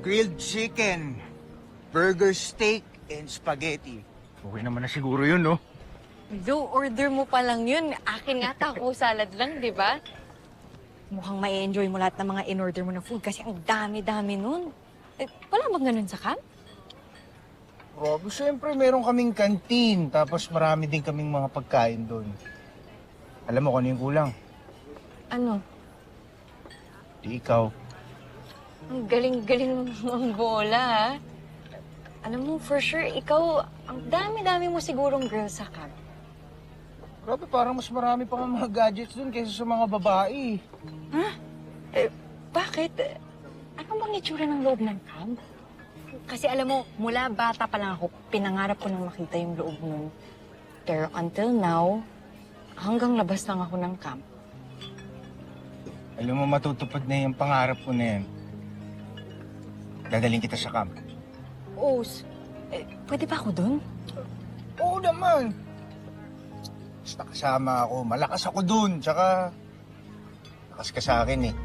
Grilled chicken, burger steak, and spaghetti. Okay naman na siguro yun, no? Joe, order mo pa lang yun. Akin nga taco salad lang, di ba? Mukhang ma-enjoy mo lahat ng mga in-order mo na food kasi ang dami-dami nun. Wala bang ganun sa camp? Rob, siyempre meron kaming kantin, tapos marami din kaming mga pagkain doon. Alam mo kung ano yung kulang? Ano? Di ikaw. Ang galing-galing ng bola, ha? Alam mo, for sure, ikaw, ang dami-dami mo sigurong girls sa camp. Grabe, parang mas marami pa nga mga gadgets doon kaysa sa mga babae. Ha? Bakit? Ano bang itsura ng loob ng camp? Kasi alam mo, mula bata pa lang ako, pinangarap ko nang makita yung loob nun. Pero until now, hanggang labas lang ako ng camp. Alam mo, matutupad na yung pangarap ko na yan. Dadaling kita sa camp. Pwede ba ako dun? Oo naman. Basta kasama ako. Malakas ako dun. Tsaka, lakas ka sa akin eh.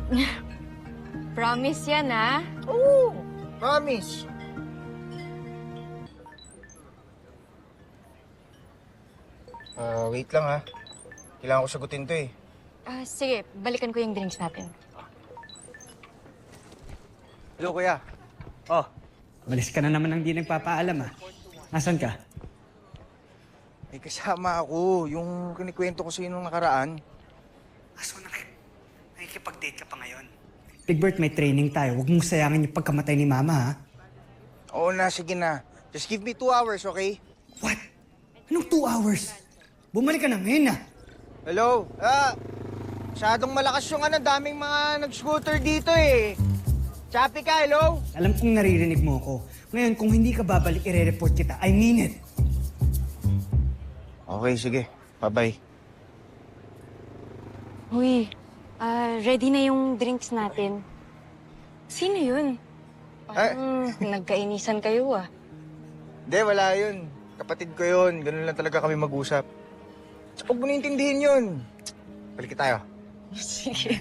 Promise yan, ha? Oo, promise. Wait lang ha. Kailangan ko sagutin to eh. Sige, balikan ko yung drinks natin. Hello, kuya. Oh, Malis ka na naman ng di nagpapaalam, ah. Nasaan ka? may kasama ako. Yung kinikwento ko sa'yo nung nakaraan. So, nakikipag-date ka pa ngayon? Big Bert, may training tayo. Huwag mong sayangin yung pagkamatay ni Mama, ha? Oo na, sige na. Just give me 2 hours, okay? What? Anong 2 hours? Bumalik ka na ngayon, ah. Hello? Masyadong malakas yung daming mga nag-scooter dito eh. Chappy ka, hello? Alam kong naririnig mo ako. Ngayon, kung hindi ka babalik, ire-report kita. I mean it. Okay, sige. Bye-bye. Uy, ready na yung drinks natin. Sino yun? Parang nagkainisan kayo, ah. Hindi, wala yun. Kapatid ko yun. Ganun lang talaga kami mag-usap. Huwag mo naintindihin yun. Balik tayo. Sige.